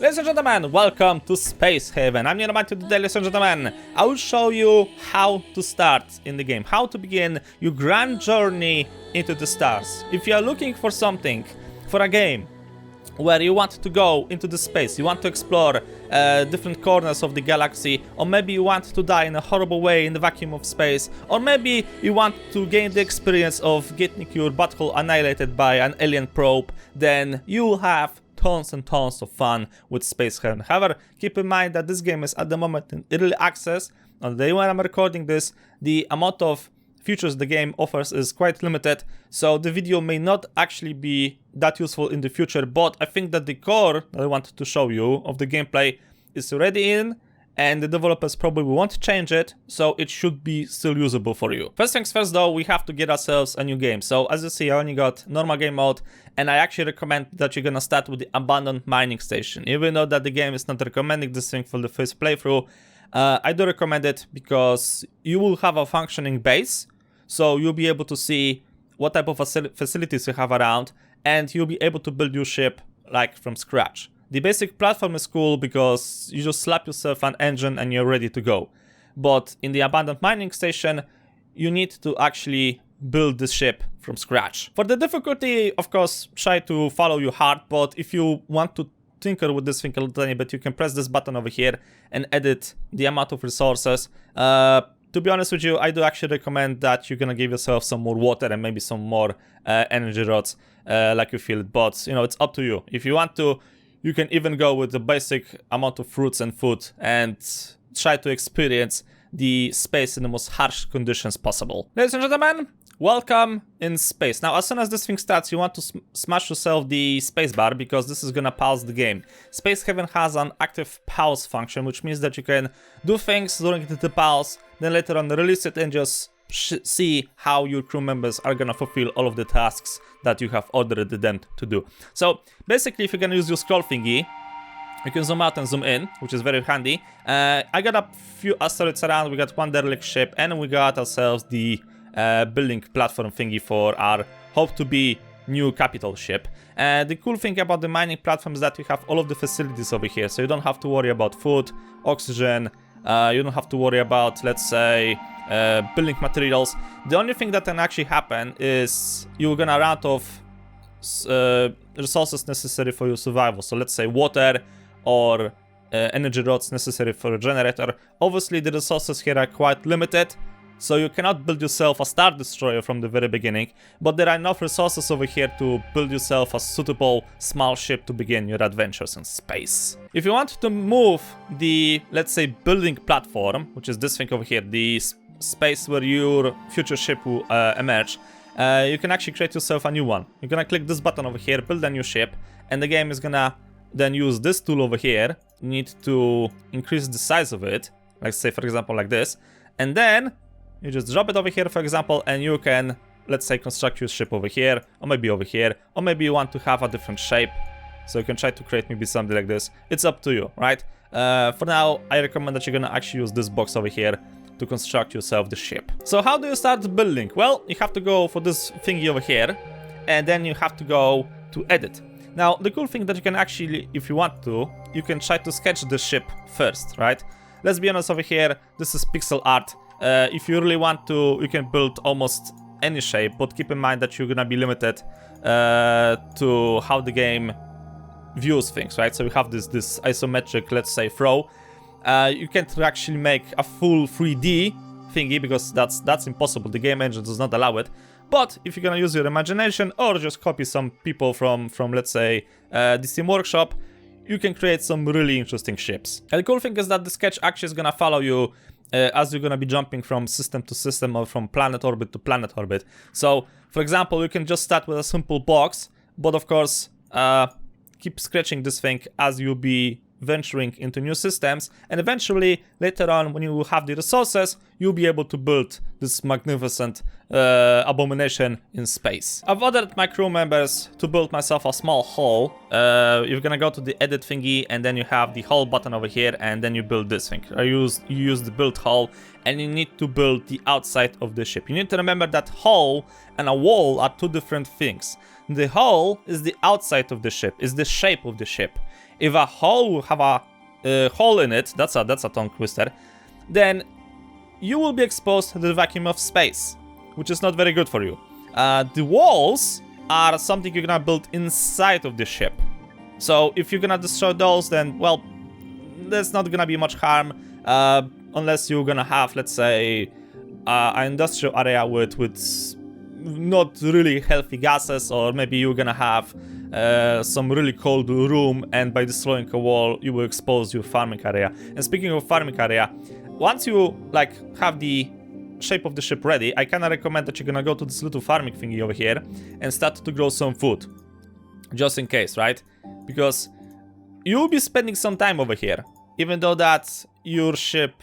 Ladies and gentlemen, welcome to Space Haven. I'm Neodyinamite. Today, ladies and gentlemen, I will show you how to start in the game, how to begin your grand journey into the stars. If you are looking for something, for a game where you want to go into the space, you want to explore different corners of the galaxy, or maybe you want to die in a horrible way in the vacuum of space, or maybe you want to gain the experience of getting your butthole annihilated by an alien probe, then you will have tons and tons of fun with Space Haven. However, keep in mind that this game is at the moment in early access. On the day when I'm recording this, the amount of features the game offers is quite limited, so the video may not actually be that useful in the future, but I think that the core that I wanted to show you of the gameplay is already in, and the developers probably won't change it, so it should be still usable for you. First things first though, we have to get ourselves a new game. So as you see, I only got normal game mode, and I actually recommend that you're gonna start with the abandoned mining station. Even though that the game is not recommending this thing for the first playthrough, I do recommend it because you will have a functioning base, so you'll be able to see what type of facilities you have around, and you'll be able to build your ship like from scratch. The basic platform is cool because you just slap yourself an engine and you're ready to go. But in the abandoned mining station, you need to actually build the ship from scratch. For the difficulty, of course, try to follow your heart, but if you want to tinker with this thing a little tiny bit, you can press this button over here and edit the amount of resources. To be honest with you, I do actually recommend that you're gonna give yourself some more water and maybe some more energy rods like you feel it, but you know, it's up to you. If you want to, you can even go with the basic amount of fruits and food and try to experience the space in the most harsh conditions possible. Ladies and gentlemen, welcome in space. Now, as soon as this thing starts, you want to smash yourself the spacebar because this is gonna pause the game. Space Haven has an active pause function, which means that you can do things during the pause, then later on release it and just see how your crew members are gonna fulfill all of the tasks that you have ordered them to do. So basically, if you're gonna use your scroll thingy, you can zoom out and zoom in, which is very handy. I got a few asteroids around, we got one derelict ship, and we got ourselves the building platform thingy for our hope-to-be new capital ship. The cool thing about the mining platform is that you have all of the facilities over here, so you don't have to worry about food, oxygen, you don't have to worry about, let's say, building materials. The only thing that can actually happen is you're gonna run out of resources necessary for your survival. So let's say water or energy rods necessary for a generator. Obviously the resources here are quite limited, so you cannot build yourself a star destroyer from the very beginning, but there are enough resources over here to build yourself a suitable small ship to begin your adventures in space. If you want to move the, let's say, building platform, which is this thing over here, the space where your future ship will emerge, you can actually create yourself a new one. You're gonna click this button over here, build a new ship, and the game is gonna then use this tool over here. You need to increase the size of it, like say for example like this, and then you just drop it over here, for example, and you can, let's say, construct your ship over here, or maybe over here, or maybe you want to have a different shape, so you can try to create maybe something like this. It's up to you, right? For now, I recommend that you're gonna actually use this box over here to construct yourself the ship. So how do you start building? Well, you have to go for this thingy over here, and then you have to go to edit. Now, the cool thing that you can actually, if you want to, you can try to sketch the ship first, right? Let's be honest over here, this is pixel art. If you really want to, you can build almost any shape, but keep in mind that you're gonna be limited to how the game views things, right? So you have this isometric, let's say, throw. You can't actually make a full 3D thingy because that's impossible. The game engine does not allow it. But if you're gonna use your imagination or just copy some people from let's say the Steam Workshop, you can create some really interesting ships. And the cool thing is that the sketch actually is gonna follow you as you're gonna be jumping from system to system or from planet orbit to planet orbit. So, for example, you can just start with a simple box, but of course, keep sketching this thing as you'll be venturing into new systems, and eventually later on when you will have the resources, you'll be able to build this magnificent abomination in space. I've ordered my crew members to build myself a small hull. You're gonna go to the edit thingy, and then you have the hull button over here, and then you build this thing. You use the build hull, and you need to build the outside of the ship. You need to remember that hull and a wall are two different things. The hull is the outside of the ship, is the shape of the ship. If a hole have a hole in it, that's a tongue twister, then you will be exposed to the vacuum of space, which is not very good for you. The walls are something you're gonna build inside of the ship. So if you're gonna destroy those, then, well, there's not gonna be much harm, unless you're gonna have, let's say, an industrial area with not really healthy gases, or maybe you're gonna have some really cold room, and by destroying a wall, you will expose your farming area. And speaking of farming area, once you like have the shape of the ship ready, I kinda recommend that you're gonna go to this little farming thingy over here and start to grow some food, just in case, right? Because you'll be spending some time over here, even though that your ship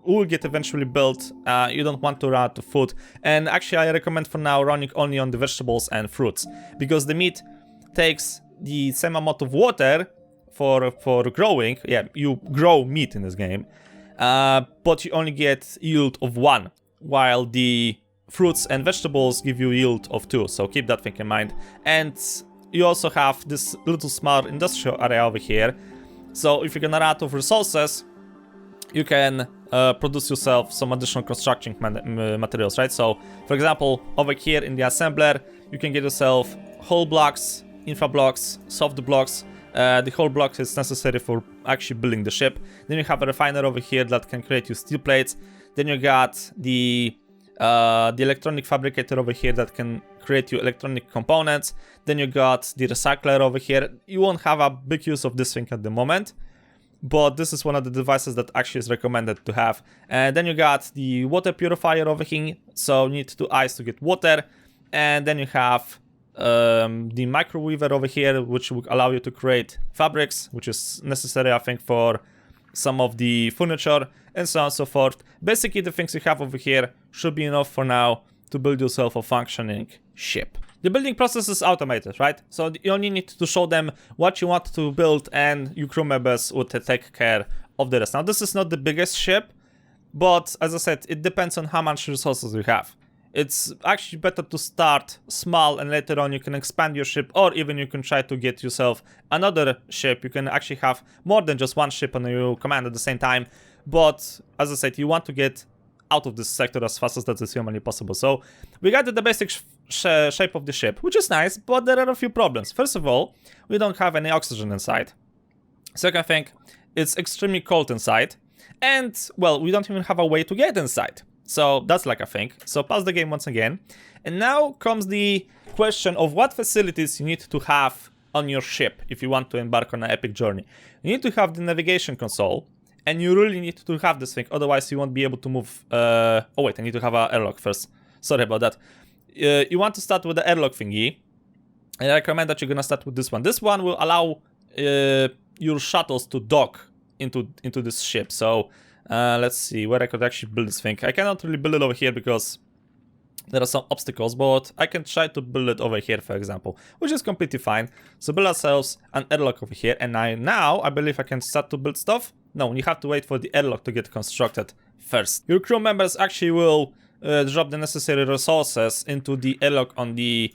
will get eventually built. You don't want to run out of food, and actually I recommend for now running only on the vegetables and fruits, because the meat takes the same amount of water for growing. Yeah, you grow meat in this game, but you only get yield of 1, while the fruits and vegetables give you yield of 2, so keep that thing in mind. And you also have this little small industrial area over here, so if you're gonna run out of resources, you can produce yourself some additional construction materials, right? So, for example, over here in the assembler, you can get yourself whole blocks, infra blocks, soft blocks. The whole block is necessary for actually building the ship. Then you have a refiner over here that can create you steel plates. Then you got the electronic fabricator over here that can create you electronic components. Then you got the recycler over here. You won't have a big use of this thing at the moment, but this is one of the devices that actually is recommended to have. And then you got the water purifier over here, so you need to do ice to get water. And then you have the microweaver over here, which will allow you to create fabrics, which is necessary, I think, for some of the furniture, and so on and so forth. Basically, the things you have over here should be enough for now to build yourself a functioning ship. The building process is automated, right? So you only need to show them what you want to build, and your crew members would take care of the rest. Now, this is not the biggest ship, but as I said, it depends on how much resources you have. It's actually better to start small, and later on you can expand your ship, or even you can try to get yourself another ship. You can actually have more than just one ship on your command at the same time. But as I said, you want to get out of this sector as fast as that is humanly possible. So we got the basic shape of the ship, which is nice, but there are a few problems. First of all, we don't have any oxygen inside. Second thing, it's extremely cold inside. And, well, we don't even have a way to get inside. So that's like a thing. So pause the game once again. And now comes the question of what facilities you need to have on your ship if you want to embark on an epic journey. You need to have the navigation console, and you really need to have this thing, otherwise you won't be able to move. Oh wait, I need to have an airlock first. Sorry about that. You want to start with the airlock thingy, and I recommend that you're gonna start with this one. This one will allow your shuttles to dock into this ship. So let's see where I could actually build this thing. I cannot really build it over here because there are some obstacles, but I can try to build it over here, for example, which is completely fine. So build ourselves an airlock over here, and now I believe I can start to build stuff. No, you have to wait for the airlock to get constructed first. Your crew members actually will drop the necessary resources into the airlock on the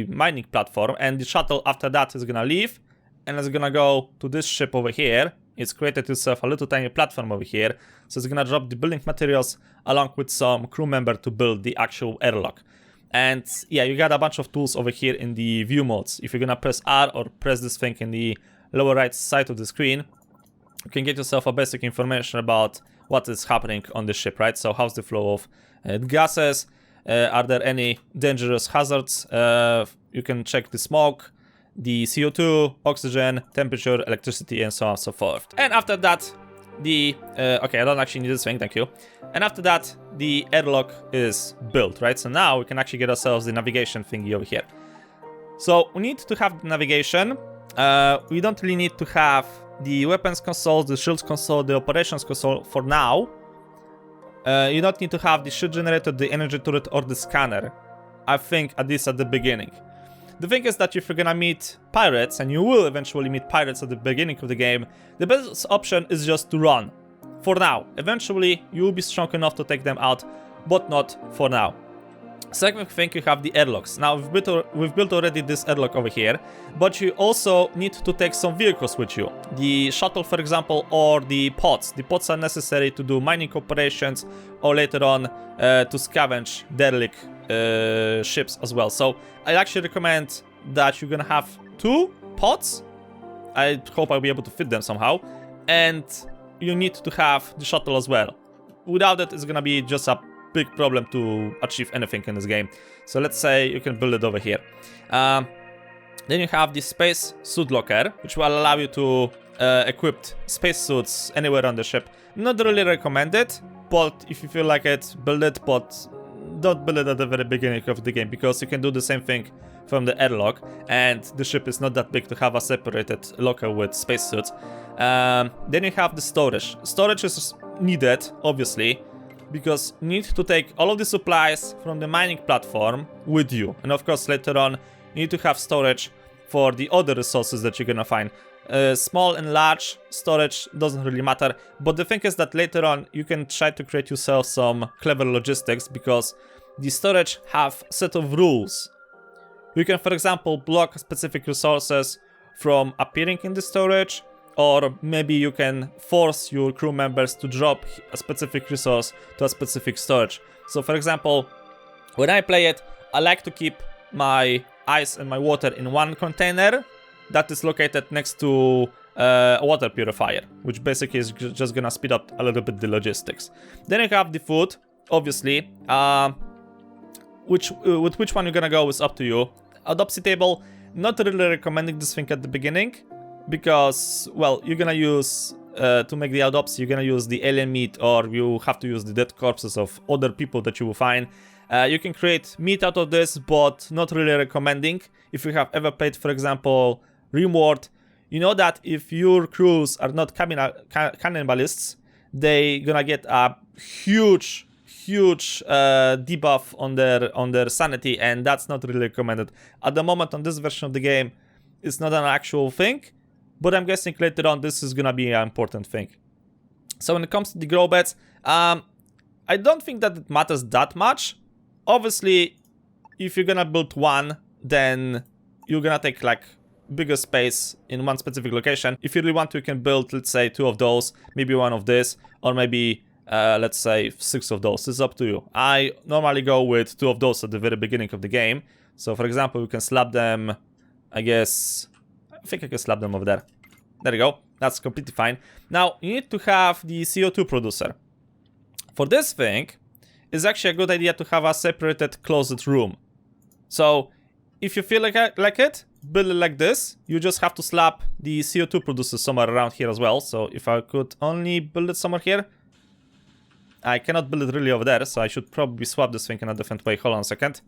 mining platform, and the shuttle after that is gonna leave, and it's gonna go to this ship over here. It's created itself a little tiny platform over here, so it's gonna drop the building materials along with some crew member to build the actual airlock. And yeah, you got a bunch of tools over here in the view modes. If you're gonna press R or press this thing in the lower right side of the screen, you can get yourself a basic information about what is happening on the ship, right? So how's the flow of gases? Are there any dangerous hazards? You can check the smoke, the CO2, oxygen, temperature, electricity, and so on and so forth. And after that, okay, I don't actually need this thing, thank you. And after that, the airlock is built, right? So now we can actually get ourselves the navigation thingy over here. So we need to have the navigation. We don't really need to have the weapons console, the shields console, the operations console for now. You don't need to have the shield generator, the energy turret, or the scanner. I think at least at the beginning. The thing is that if you're gonna meet pirates, and you will eventually meet pirates at the beginning of the game, the best option is just to run. For now. Eventually, you will be strong enough to take them out, but not for now. Second thing, you have the airlocks. Now, we've built already this airlock over here, but you also need to take some vehicles with you. The shuttle, for example, or the pods. The pods are necessary to do mining operations, or later on to scavenge derelict ships as well. So I actually recommend that you're gonna have 2 pods. I hope I'll be able to fit them somehow. And you need to have the shuttle as well. Without it, it's gonna be just a big problem to achieve anything in this game. So let's say you can build it over here. Then you have the space suit locker, which will allow you to equip space suits anywhere on the ship. Not really recommended, but if you feel like it, build it, but don't build it at the very beginning of the game, because you can do the same thing from the airlock, and the ship is not that big to have a separated locker with spacesuits. Then you have the storage. Storage is needed, obviously, because you need to take all of the supplies from the mining platform with you. And of course, later on, you need to have storage for the other resources that you're gonna find. Small and large storage doesn't really matter, but the thing is that later on, you can try to create yourself some clever logistics, because the storage have a set of rules. You can, for example, block specific resources from appearing in the storage, or maybe you can force your crew members to drop a specific resource to a specific storage. So for example, when I play it, I like to keep my ice and my water in one container that is located next to a water purifier, which basically is just gonna speed up a little bit the logistics. Then you have the food, obviously. With which one you're gonna go is up to you. Autopsy table, not really recommending this thing at the beginning, because, well, you're gonna use, to make the autopsy, you're gonna use the alien meat, or you have to use the dead corpses of other people that you will find. You can create meat out of this, but not really recommending. If you have ever played, for example, Rimworld, you know that if your crews are not cannibalists, they gonna get a huge debuff on their sanity, and that's not really recommended. At the moment, on this version of the game, it's not an actual thing, but I'm guessing later on this is gonna be an important thing. So when it comes to the grow beds, I don't think that it matters that much. Obviously, if you're gonna build one, then you're gonna take like bigger space in one specific location. If you really want to, you can build, let's say, 2 of those, maybe 1 of this, or maybe let's say 6 of those. It's up to you. I normally go with 2 of those at the very beginning of the game. So for example, you can slap them, I think I can slap them over there. There you go. That's completely fine. Now, you need to have the CO2 producer. For this thing, it's actually a good idea to have a separated closet room. So if you feel like it, build it like this. You just have to slap the CO2 producer somewhere around here as well. So if I could only build it somewhere here. I cannot build it really over there, so I should probably swap this thing in a different way. Hold on a second.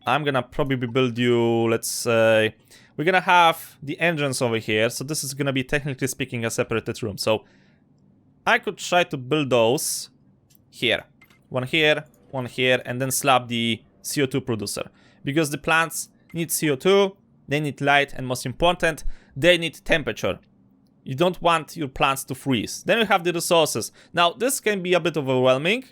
I'm gonna probably build you, let's say, we're gonna have the engines over here, so this is gonna be, technically speaking, a separated room. So I could try to build those here, one here, and then slap the CO2 producer, because the plants need CO2, they need light, and most important, they need temperature. You don't want your plants to freeze. Then you have the resources. Now, this can be a bit overwhelming,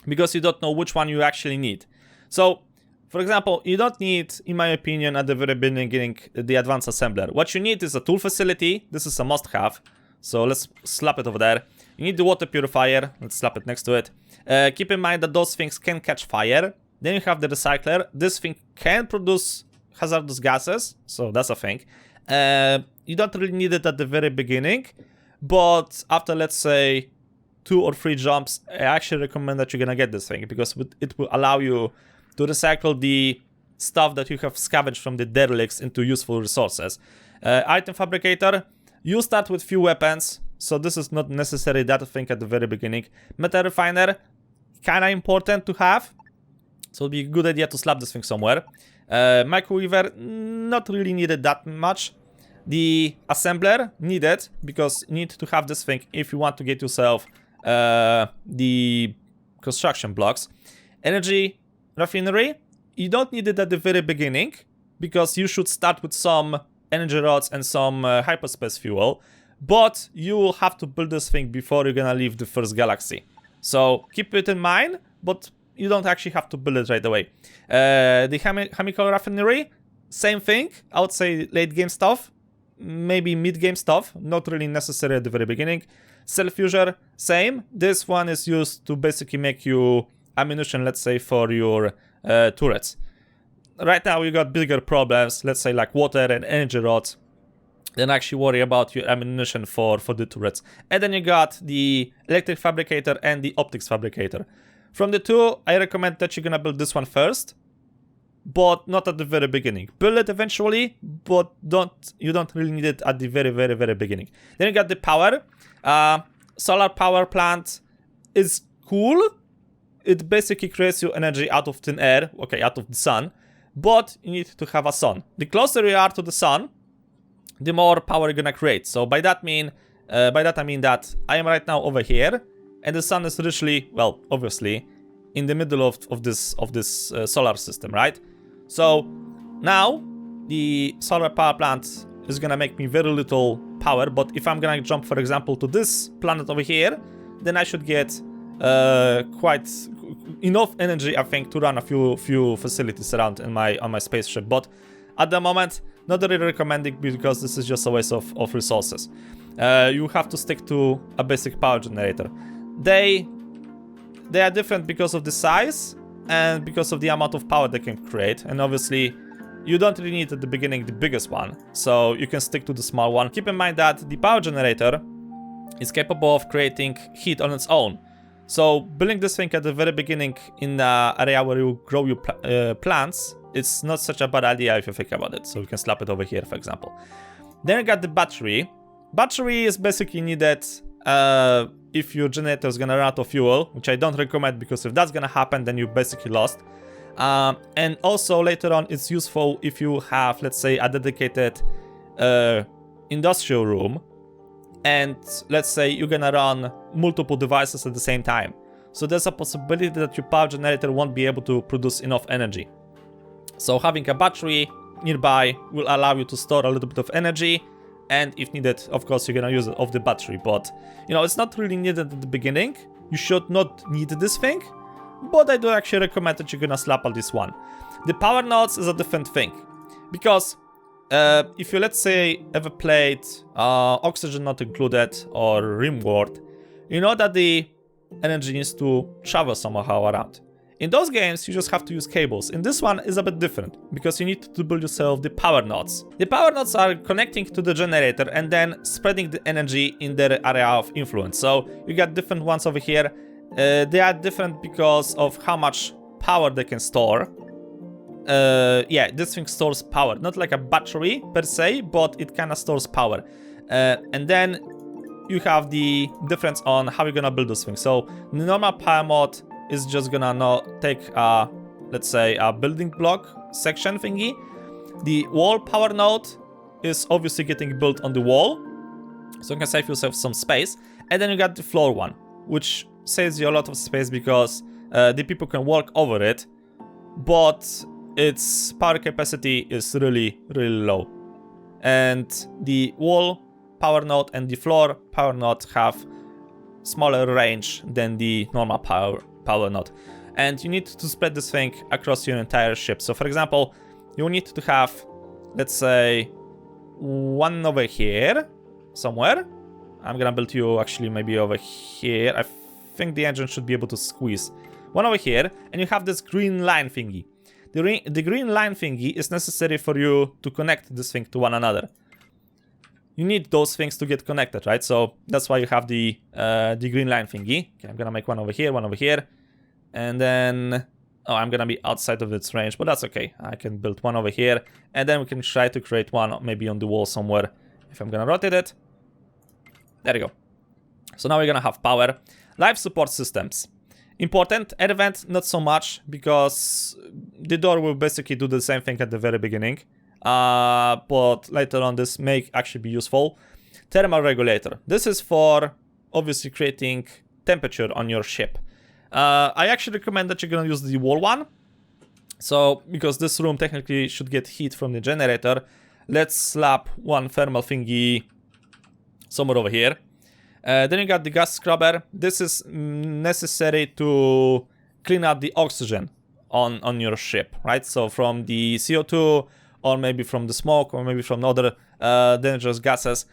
because you don't know which one you actually need. So, for example, you don't need, in my opinion, at the very beginning, the advanced assembler. What you need is a tool facility. This is a must-have. So let's slap it over there. You need the water purifier. Let's slap it next to it. Keep in mind that those things can catch fire. Then you have the recycler. This thing can produce hazardous gases, so that's a thing. You don't really need it at the very beginning, but after, let's say, 2 or 3 jumps, I actually recommend that you're gonna get this thing, because it will allow you to recycle the stuff that you have scavenged from the derelicts into useful resources. Item fabricator, you start with few weapons, so this is not necessary that thing at the very beginning. Metal refiner, kinda important to have, so it'll be a good idea to slap this thing somewhere. Microweaver, not really needed that much. The assembler, needed, because you need to have this thing if you want to get yourself the construction blocks. Energy refinery, you don't need it at the very beginning, because you should start with some energy rods and some hyperspace fuel, but you will have to build this thing before you're gonna leave the first galaxy. So keep it in mind, but you don't actually have to build it right away. The chemical refinery, same thing. I would say late game stuff, maybe mid game stuff, not really necessary at the very beginning. Cell fuser, same. This one is used to basically make you ammunition, let's say, for your turrets. Right now you got bigger problems, let's say like water and energy rods, then actually worry about your ammunition for the turrets. And then you got the electric fabricator and the optics fabricator. From the two, I recommend that you're gonna build this one first, but not at the very beginning. Build it eventually, but you don't really need it at the very beginning. Then you got the power. Solar power plant is cool. It basically creates your energy out of thin air, okay, out of the sun, but you need to have a sun. The closer you are to the sun, the more power you're gonna create. So by that I mean that I am right now over here, and the sun is literally, well, obviously, in the middle of this solar system, right? So now the solar power plant is gonna make me very little power, but if I'm gonna jump, for example, to this planet over here, then I should get quite enough energy, I think, to run a few facilities around on my spaceship. But at the moment, not really recommending, because this is just a waste of resources. You have to stick to a basic power generator. They are different because of the size and because of the amount of power they can create. And obviously, you don't really need at the beginning the biggest one, so you can stick to the small one. Keep in mind that the power generator is capable of creating heat on its own. So building this thing at the very beginning in the area where you grow your plants, it's not such a bad idea if you think about it. So you can slap it over here, for example. Then you got the battery. Battery is basically needed if your generator is gonna run out of fuel, which I don't recommend, because if that's gonna happen, then you're basically lost. And also later on, it's useful if you have, let's say, a dedicated industrial room, and let's say you're gonna run multiple devices at the same time. So there's a possibility that your power generator won't be able to produce enough energy. So having a battery nearby will allow you to store a little bit of energy, and if needed, of course, you're gonna use it off the battery. But, you know, it's not really needed at the beginning. You should not need this thing, but I do actually recommend that you're gonna slap on this one. The power nodes is a different thing, because if you, let's say, ever played Oxygen Not Included or Rimworld, you know that the energy needs to travel somehow around. In those games, you just have to use cables. In this one is a bit different, because you need to build yourself the power nodes. The power nodes are connecting to the generator and then spreading the energy in their area of influence. So you got different ones over here. They are different because of how much power they can store. Yeah, this thing stores power. Not like a battery per se, but it kind of stores power. And then you have the difference on how you're gonna build this thing. So the normal power mod is just gonna take a, let's say, a building block section thingy. The wall power node is obviously getting built on the wall, so you can save yourself some space. And then you got the floor one, which saves you a lot of space because the people can walk over it, but its power capacity is really low. And the wall power node and the floor power node have smaller range than the normal power node. And you need to spread this thing across your entire ship. So for example, you need to have, let's say, one over here somewhere. I'm gonna build you actually maybe over here. I think the engine should be able to squeeze. One over here, and you have this green line thingy. The green line thingy is necessary for you to connect this thing to one another. You need those things to get connected, right? So that's why you have the green line thingy. Okay, I'm gonna make one over here, and then, oh, I'm gonna be outside of its range, but that's okay. I can build one over here, and then we can try to create one maybe on the wall somewhere. If I'm gonna rotate it, there you go. So now we're gonna have power. Life support systems. Important. Air vent, not so much, because the door will basically do the same thing at the very beginning. But later on this may actually be useful. Thermal regulator. This is for obviously creating temperature on your ship. I actually recommend that you're gonna use the wall one. So, because this room technically should get heat from the generator, let's slap one thermal thingy somewhere over here. Then you got the gas scrubber. This is necessary to clean out the oxygen on your ship, right? So from the CO2, or maybe from the smoke, or maybe from other dangerous gases.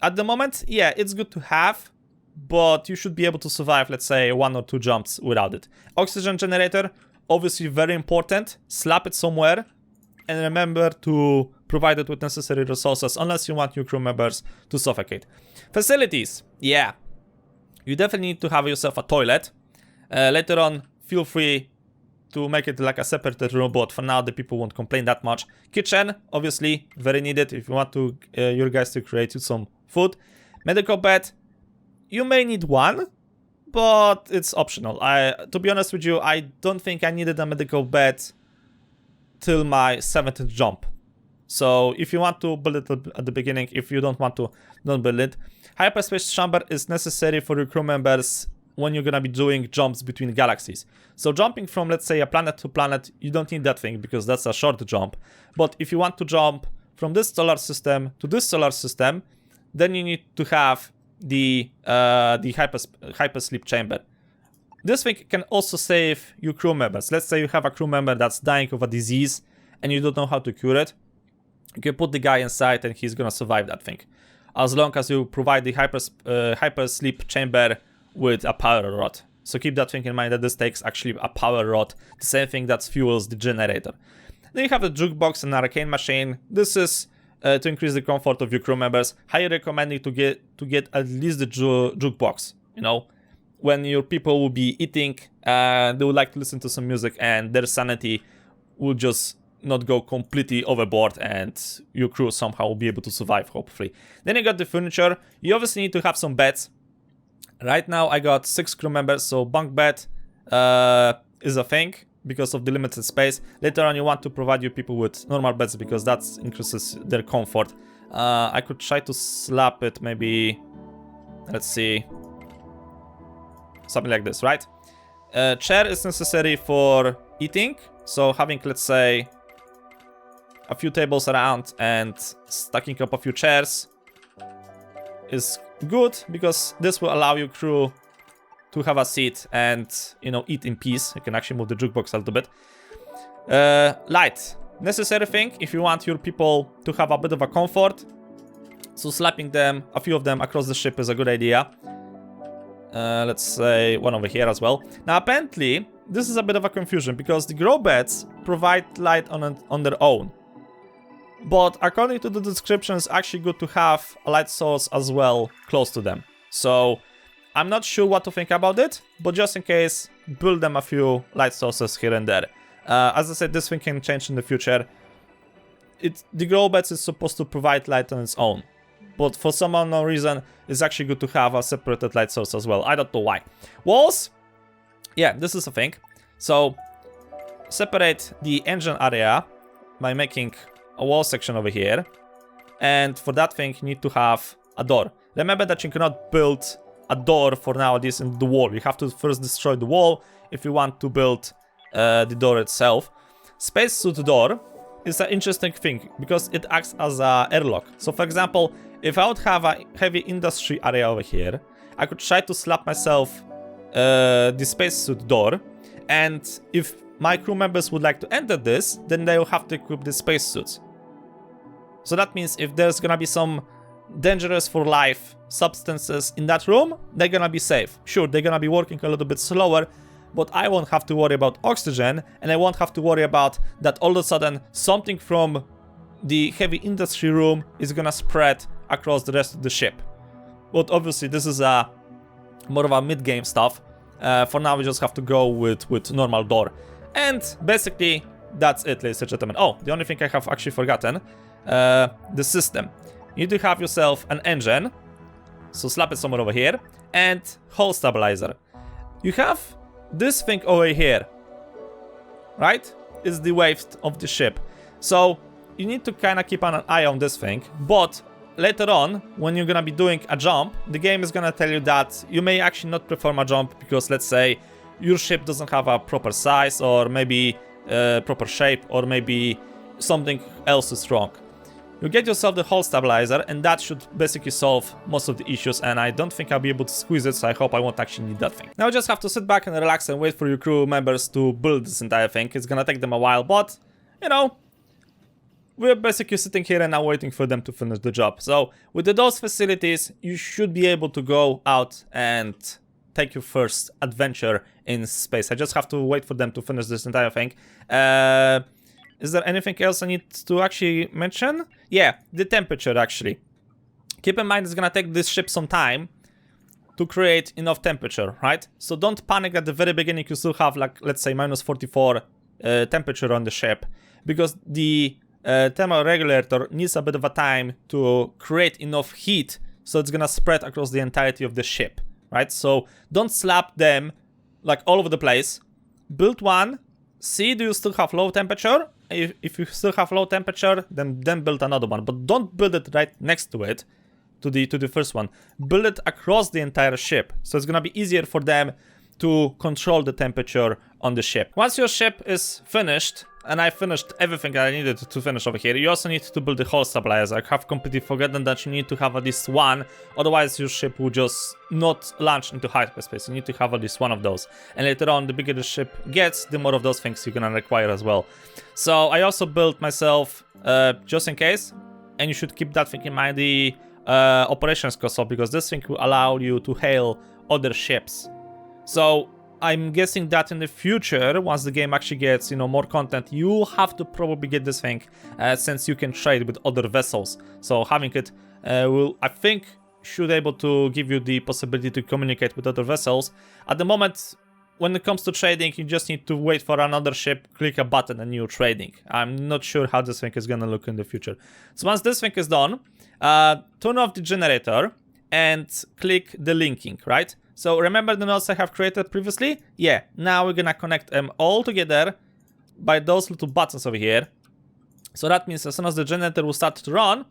At the moment, yeah, it's good to have, but you should be able to survive, let's say, 1 or 2 jumps without it. Oxygen generator, obviously very important. Slap it somewhere, and remember to provide it with necessary resources, unless you want your crew members to suffocate. Facilities, yeah, you definitely need to have yourself a toilet. Later on, feel free to make it like a separated room, but for now the people won't complain that much. Kitchen, obviously, very needed if you want to your guys to create you some food. Medical bed, you may need one, but it's optional. To be honest with you, I don't think I needed a medical bed till my 7th jump. So if you want to build it at the beginning, if you don't want to, don't build it. Hyperspace chamber is necessary for your crew members when you're gonna be doing jumps between galaxies. So jumping from, let's say, a planet to planet, you don't need that thing because that's a short jump. But if you want to jump from this solar system to this solar system, then you need to have the hypersleep chamber. This thing can also save your crew members. Let's say you have a crew member that's dying of a disease and you don't know how to cure it. You can put the guy inside and he's gonna survive that thing, as long as you provide the hypersleep chamber with a power rod. So keep that thing in mind, that this takes actually a power rod, the same thing that fuels the generator. Then you have the jukebox and arcane machine. This is to increase the comfort of your crew members. Highly recommending to get at least the jukebox. You know, when your people will be eating, they would like to listen to some music, and their sanity will just not go completely overboard, and your crew somehow will be able to survive, hopefully. Then you got the furniture. You obviously need to have some beds. Right now I got 6 crew members, so bunk bed is a thing because of the limited space. Later on you want to provide your people with normal beds because that increases their comfort. I could try to slap it, maybe, let's see, something like this, right? Chair is necessary for eating, so having, let's say, a few tables around and stacking up a few chairs is good, because this will allow your crew to have a seat and, you know, eat in peace. You can actually move the jukebox a little bit. Light, necessary thing if you want your people to have a bit of a comfort. So slapping them, a few of them across the ship is a good idea. Let's say one over here as well. Now apparently this is a bit of a confusion because the grow beds provide light on their own. But according to the description, it's actually good to have a light source as well close to them. So I'm not sure what to think about it, but just in case, build them a few light sources here and there. As I said, this thing can change in the future. The grow beds is supposed to provide light on its own, but for some unknown reason, it's actually good to have a separated light source as well. I don't know why. Walls, yeah, this is a thing. So separate the engine area by making a wall section over here, and for that thing you need to have a door. Remember that you cannot build a door for nowadays in the wall. You have to first destroy the wall if you want to build the door itself. Spacesuit door is an interesting thing because it acts as a airlock. So for example, if I would have a heavy industry area over here, I could try to slap myself the spacesuit door, and if my crew members would like to enter this, then they will have to equip the spacesuits. So that means if there's gonna be some dangerous for life substances in that room, they're gonna be safe. Sure, they're gonna be working a little bit slower, but I won't have to worry about oxygen, and I won't have to worry about that all of a sudden something from the heavy industry room is gonna spread across the rest of the ship. But obviously this is more of a mid-game stuff. For now we just have to go with normal door. And basically that's it, ladies and gentlemen. Oh, the only thing I have actually forgotten, the system. You need to have yourself an engine, so slap it somewhere over here, and hull stabilizer. You have this thing over here, right? It's the waist of the ship. So you need to kind of keep an eye on this thing, but later on, when you're gonna be doing a jump, the game is gonna tell you that you may actually not perform a jump because, let's say, your ship doesn't have a proper size, or maybe proper shape, or maybe something else is wrong. you get yourself the hull stabilizer, and that should basically solve most of the issues, and I don't think I'll be able to squeeze it, so I hope I won't actually need that thing. Now you just have to sit back and relax and wait for your crew members to build this entire thing. It's gonna take them a while, but, you know, we're basically sitting here and now waiting for them to finish the job. So, with those facilities, you should be able to go out and take your first adventure in space. I just have to wait for them to finish this entire thing. Is there anything else I need to actually mention? Yeah, the temperature actually. Keep in mind it's gonna take this ship some time to create enough temperature, right? So don't panic at the very beginning. You still have, like, let's say minus 44 temperature on the ship, because the thermal regulator needs a bit of a time to create enough heat so it's gonna spread across the entirety of the ship, right? So don't slap them like all over the place. Build one, see do you still have low temperature. If you still have low temperature, then build another one, but don't build it right next to it, to the first one. Build it across the entire ship, so it's gonna be easier for them to control the temperature on the ship. Once your ship is finished, and I finished everything I needed to finish over here, you also need to build the hull stabilizer. I have completely forgotten that you need to have at least one, otherwise your ship will just not launch into hyperspace. You need to have at least one of those. And later on, the bigger the ship gets, the more of those things you're gonna require as well. So I also built myself, just in case, and you should keep that thing in mind, the operations console, because this thing will allow you to hail other ships. So I'm guessing that in the future, once the game actually gets, you know, more content, you'll have to probably get this thing, since you can trade with other vessels. So having it will, I think, should able to give you the possibility to communicate with other vessels. At the moment, when it comes to trading, you just need to wait for another ship, click a button, and you're trading. I'm not sure how this thing is gonna look in the future. So once this thing is done, turn off the generator and click the linking, right? So remember the nodes I have created previously? Yeah, now we're gonna connect them all together by those little buttons over here. So that means as soon as the generator will start to run,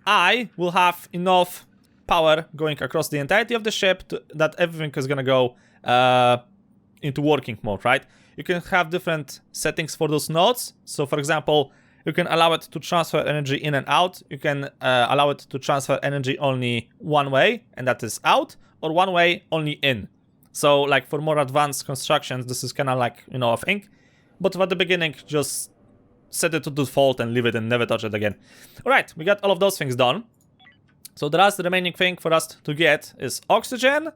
I will have enough power going across the entirety of the ship that everything is gonna go into working mode, right? You can have different settings for those nodes. So for example, you can allow it to transfer energy in and out. You can allow it to transfer energy only one way, and that is out, or one way only in. So like for more advanced constructions, this is kind of like, you know, a thing. But at the beginning, just set it to default and leave it and never touch it again. All right, we got all of those things done. So the last remaining thing for us to get is oxygen,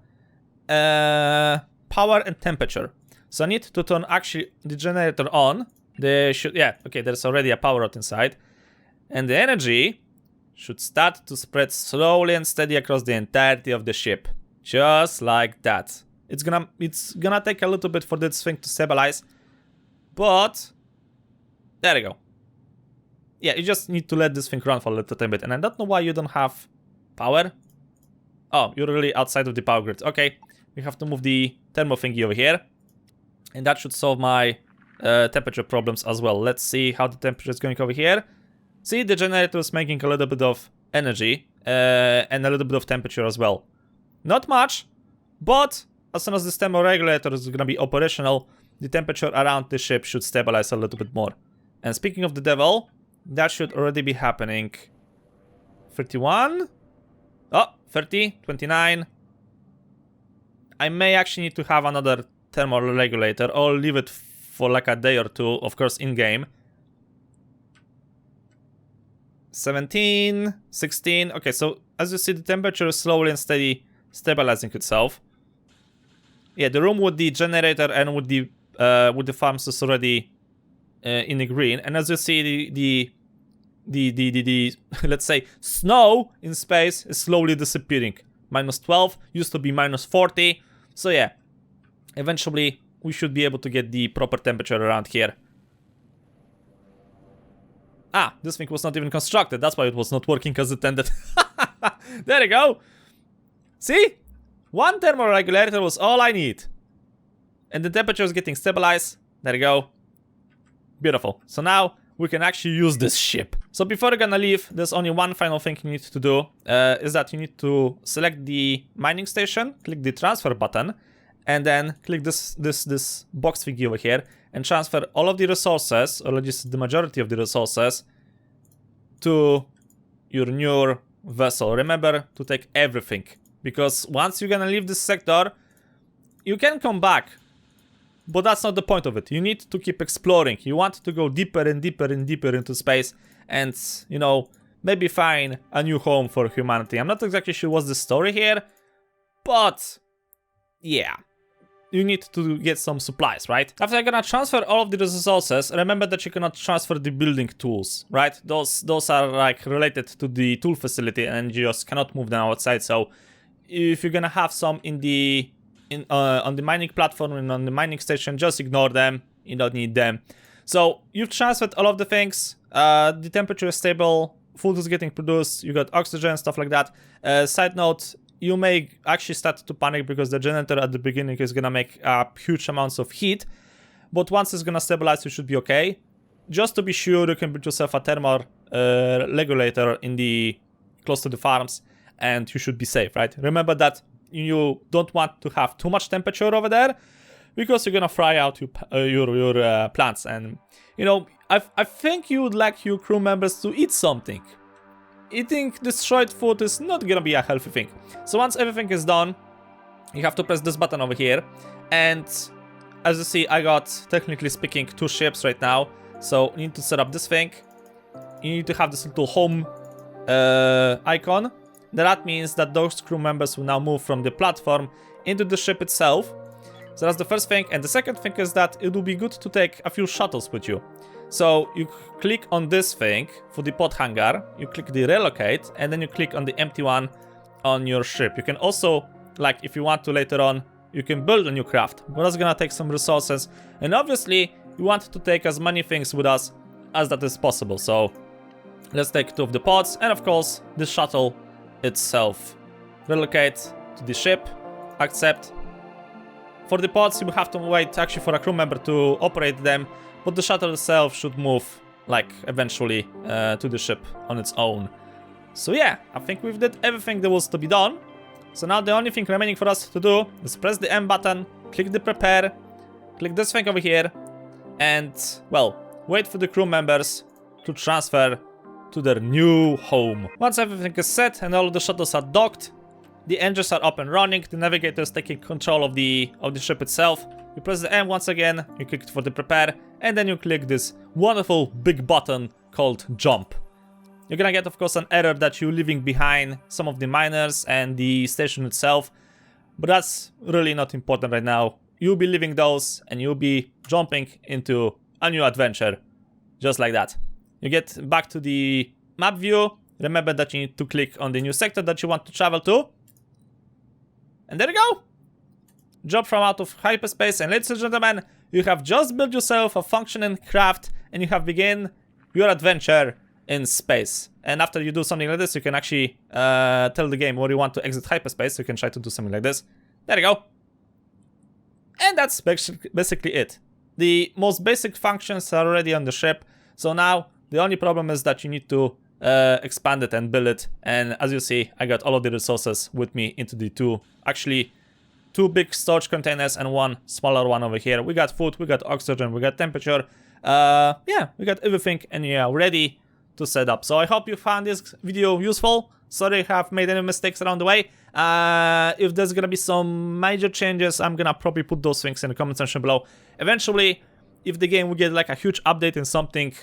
power, and temperature. So I need to turn actually the generator on. Yeah, okay, there's already a power out inside. And the energy should start to spread slowly and steady across the entirety of the ship. Just like that. It's gonna take a little bit for this thing to stabilize, but there you go. Yeah, you just need to let this thing run for a little bit. And I don't know why you don't have power. Oh, you're really outside of the power grid. Okay, we have to move the thermal thingy over here, and that should solve my temperature problems as well. Let's see how the temperature is going over here. See, the generator is making a little bit of energy and a little bit of temperature as well. Not much, but as soon as the thermal regulator is going to be operational, the temperature around the ship should stabilize a little bit more. And speaking of the devil, that should already be happening. 31? Oh, 30, 29. I may actually need to have another thermal regulator, or leave it for like a day or two, of course, in-game. 17, 16. Okay, so as you see, the temperature is slowly and steady stabilizing itself. Yeah, the room with the generator and with the farms is already in the green. And as you see, the let's say snow in space is slowly disappearing. Minus 12 used to be minus 40. So yeah, eventually we should be able to get the proper temperature around here. Ah, this thing was not even constructed. That's why it was not working as intended. There you go. See? One thermal regulator was all I need. And the temperature is getting stabilized. There you go. Beautiful. So now we can actually use this ship. So before you're gonna leave, there's only one final thing you need to do. Is that you need to select the mining station, click the transfer button, and then click this box thingy over here and transfer all of the resources, or just the majority of the resources, to your new vessel. Remember to take everything, because once you're gonna leave this sector, you can come back, but that's not the point of it. You need to keep exploring. You want to go deeper and deeper and deeper into space and, you know, maybe find a new home for humanity. I'm not exactly sure what's the story here, but yeah, you need to get some supplies, right? After you're gonna transfer all of the resources, remember that you cannot transfer the building tools, right? Those are like related to the tool facility and you just cannot move them outside. So if you're gonna have some on the mining platform and on the mining station, just ignore them. You don't need them. So you've transferred all of the things. The temperature is stable. Food is getting produced. You got oxygen, stuff like that. Side note, you may actually start to panic because the generator at the beginning is gonna make huge amounts of heat. But once it's gonna stabilize, you should be okay. Just to be sure, you can build yourself a thermal regulator close to the farms, and you should be safe, right? Remember that you don't want to have too much temperature over there, because you're gonna fry out your plants. And you know, I think you would like your crew members to eat something. Eating destroyed food is not gonna be a healthy thing. So once everything is done, you have to press this button over here, and as you see, I got, technically speaking, 2 ships right now. So you need to set up this thing. You need to have this little home icon. That means that those crew members will now move from the platform into the ship itself. So that's the first thing. And the second thing is that it will be good to take a few shuttles with you. So you click on this thing for the pod hangar, you click the relocate, and then you click on the empty one on your ship. You can also, like, if you want to later on, you can build a new craft, but that's gonna take some resources. And obviously, you want to take as many things with us as that is possible. So let's take 2 of the pods, and of course, the shuttle itself. Relocate to the ship, accept. For the pods, you will have to wait actually for a crew member to operate them, but the shuttle itself should move, like, eventually to the ship on its own. So yeah, I think we've did everything that was to be done. So now the only thing remaining for us to do is press the M button, click the prepare, click this thing over here, and, well, wait for the crew members to transfer to their new home. Once everything is set and all of the shuttles are docked, the engines are up and running, the navigator is taking control of the ship itself. You press the M once again, you click for the prepare, and then you click this wonderful big button called jump. You're gonna get, of course, an error that you're leaving behind some of the miners and the station itself, but that's really not important right now. You'll be leaving those and you'll be jumping into a new adventure, just like that. You get back to the map view. Remember that you need to click on the new sector that you want to travel to. And there you go. Drop from out of hyperspace, and ladies and gentlemen, you have just built yourself a functioning craft and you have begun your adventure in space. And after you do something like this, you can actually tell the game where you want to exit hyperspace. You can try to do something like this. There you go. And that's basically it. The most basic functions are already on the ship. So now the only problem is that you need to expand it and build it. And as you see, I got all of the resources with me into the two big storage containers and one smaller one over here. We got food, we got oxygen, we got temperature. Yeah, we got everything, and we are ready to set up. So I hope you found this video useful. Sorry if I have made any mistakes along the way. If there's gonna be some major changes, I'm gonna probably put those things in the comment section below. Eventually, if the game will get like a huge update and something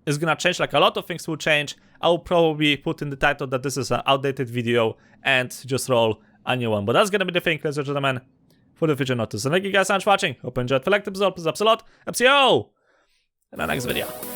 is gonna change, like a lot of things will change, I'll probably put in the title that this is an outdated video and just roll a new one. But that's gonna be the thing, ladies and gentlemen, for the future notice. And thank you guys so much for watching. Hope you enjoyed. If you liked the episode, please up a lot. See you in the next video.